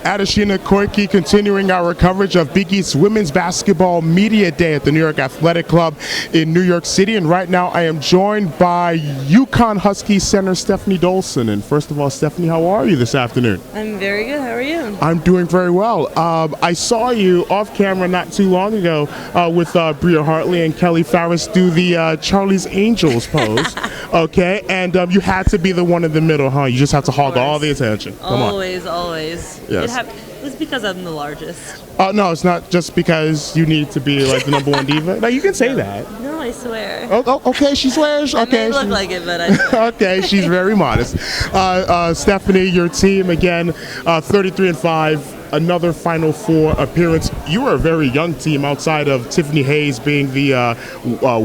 Adeshina Koike, continuing our coverage of Big East Women's Basketball Media Day at the New York Athletic Club in New York City. And right now I am joined by UConn Husky center Stefanie Dolson. And first of all, Stefanie, how are you this afternoon? I'm very good. How are you? I'm doing very well. I saw you off camera not too long ago with Bria Hartley and Kelly Farris do the Charlie's Angels pose. Okay, and you had to be the one in the middle, huh? You just have to hog all the attention. Come always, on. Always. Yes. It was because I'm the largest. No, it's not just because you need to be like the number one diva. No, you can say that. No, I swear. Oh, okay, she swears. Okay, I may look like it, but I swear. Okay, she's very modest. Stefanie, your team again, 33-5. Another Final Four appearance. You were a very young team outside of Tiffany Hayes being the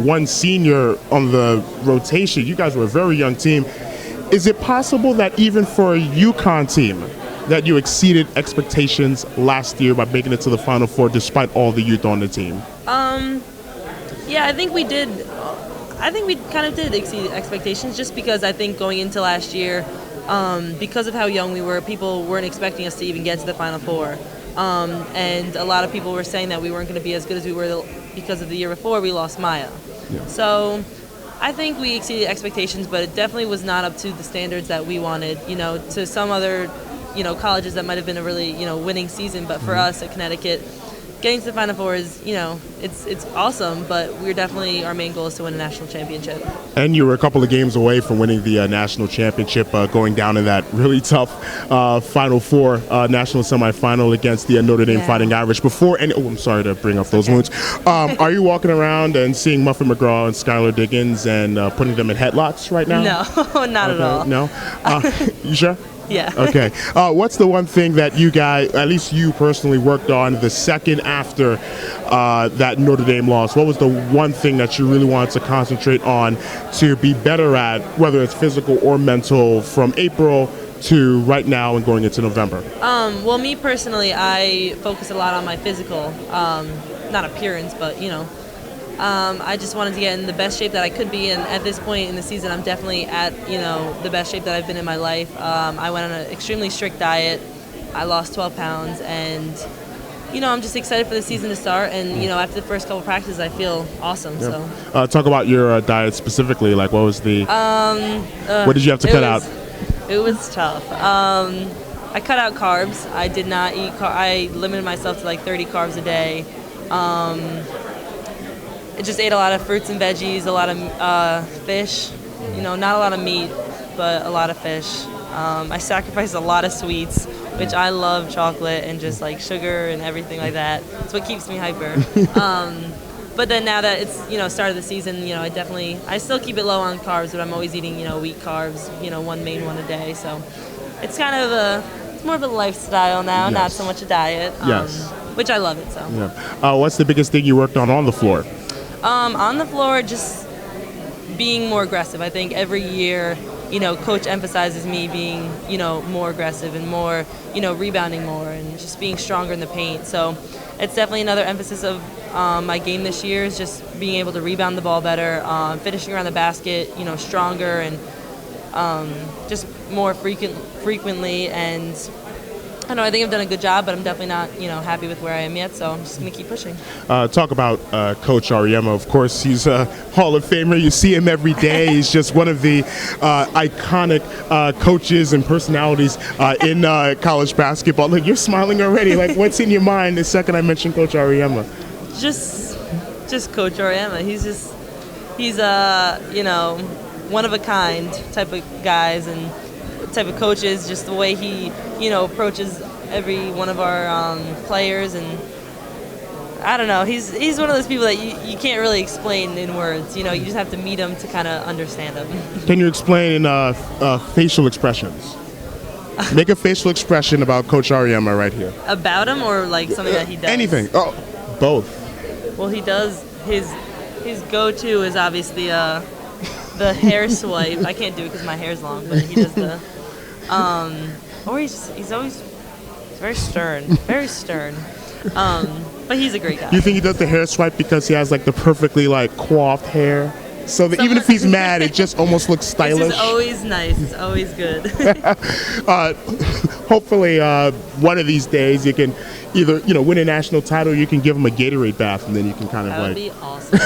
one senior on the rotation. You guys were a very young team. Is it possible that even for a UConn team that you exceeded expectations last year by making it to the Final Four despite all the youth on the team? Yeah, I think we did. I think we kind of did exceed expectations just because I think going into last year, because of how young we were, people weren't expecting us to even get to the Final Four. And a lot of people were saying that we weren't going to be as good as we were because of the year before we lost Maya. Yeah. So I think we exceeded expectations, but it definitely was not up to the standards that we wanted. To some other, colleges that might have been a really, winning season. But for us at Connecticut, getting to the Final Four is, it's awesome, but our main goal is to win a national championship. And you were a couple of games away from winning the national championship, going down in that really tough Final Four national semifinal against the Notre Dame Fighting Irish. I'm sorry to bring up those wounds. Are you walking around and seeing Muffin McGraw and Skylar Diggins and putting them in headlocks right now? No, not at all. No? You sure? Yeah. Okay. What's the one thing that you guys, at least you personally, worked on the second after that Notre Dame loss? What was the one thing that you really wanted to concentrate on to be better at, whether it's physical or mental, from April to right now and going into November? Well, me personally, I focus a lot on my physical, not appearance, but, I just wanted to get in the best shape that I could be, and at this point in the season, I'm definitely at, the best shape that I've been in my life. I went on an extremely strict diet. I lost 12 pounds, and, I'm just excited for the season to start, and, after the first couple practices, I feel awesome. Yeah. So talk about your diet specifically. Like, what was the, what did you have to cut out? It was tough. I cut out carbs. I did not eat I limited myself to like 30 carbs a day. I just ate a lot of fruits and veggies, a lot of fish, not a lot of meat, but a lot of fish. I sacrificed a lot of sweets, which I love chocolate and just like sugar and everything like that. It's what keeps me hyper. But then now that it's, start of the season, I still keep it low on carbs, but I'm always eating, wheat carbs, one main one a day. So it's kind of it's more of a lifestyle now, not so much a diet, which I love it. So. Yeah. What's the biggest thing you worked on the floor? On the floor, just being more aggressive. I think every year, coach emphasizes me being, more aggressive and more, rebounding more and just being stronger in the paint. So it's definitely another emphasis of my game this year is just being able to rebound the ball better, finishing around the basket, stronger and just more frequently. And I think I've done a good job, but I'm definitely not, happy with where I am yet, so I'm just going to keep pushing. Talk about Coach Auriemma. Of course, he's a Hall of Famer. You see him every day. He's just one of the iconic coaches and personalities in college basketball. Look, you're smiling already. Like, what's in your mind the second I mention Coach Auriemma? Just Coach Auriemma. He's one of a kind type of guys and type of coaches, just the way he, approaches every one of our players, and I don't know, he's one of those people that you can't really explain in words, you just have to meet him to kind of understand him. Can you explain facial expressions? Make a facial expression about Coach Auriemma right here. About him or like something that he does? Anything. Oh, both. Well, he does, his go-to is obviously the hair swipe. I can't do it because my hair's long, but he does the he's always very stern, but he's a great guy. You think he does the hair swipe because he has like the perfectly like coiffed hair? So that even if he's mad, it just almost looks stylish. It's just always nice. It's always good. Hopefully, one of these days you can either win a national title, or you can give him a Gatorade bath, and then you can kind of That would like. be awesome.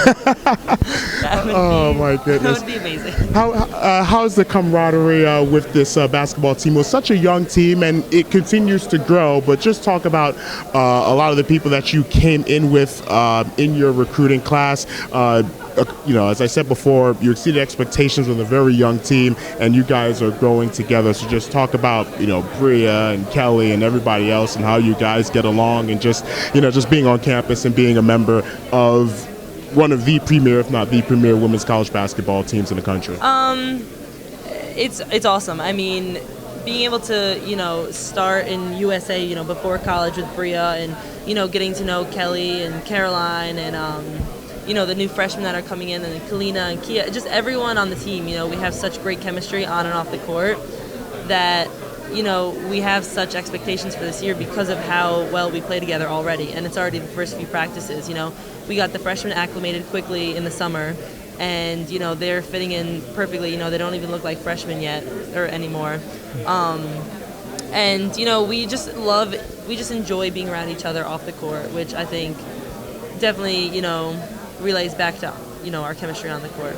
My goodness. That would be amazing. How's the camaraderie with this basketball team? It was such a young team, and it continues to grow. But just talk about a lot of the people that you came in with in your recruiting class. As I said before, you exceeded expectations with a very young team, and you guys are growing together. So just talk about, Bria and Kelly and everybody else, and how you guys get along, and just being on campus and being a member of one of the premier, if not the premier, women's college basketball teams in the country. It's awesome. I mean, being able to, start in USA, before college with Bria, and, getting to know Kelly and Caroline and, the new freshmen that are coming in, and Kalina and Kia, just everyone on the team. We have such great chemistry on and off the court that, we have such expectations for this year because of how well we play together already. And it's already the first few practices. We got the freshmen acclimated quickly in the summer, and, they're fitting in perfectly. They don't even look like freshmen yet or anymore. And, we just enjoy being around each other off the court, which I think definitely, relays back to, our chemistry on the court.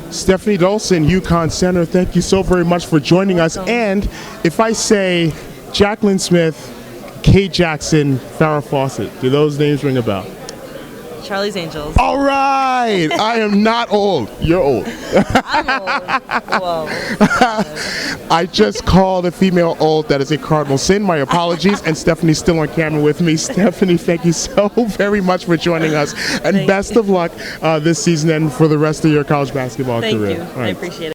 Stefanie Dolson, UConn center, thank you so very much for joining us. And if I say Jacqueline Smith, Kate Jackson, Farrah Fawcett, do those names ring a bell? Charlie's Angels. All right. I am not old. You're old. I'm old. Whoa. I just called a female old. That is a cardinal sin. My apologies. And Stephanie's still on camera with me. Stefanie, thank you so very much for joining us. And best of luck this season and for the rest of your college basketball career. Thank you. I appreciate it.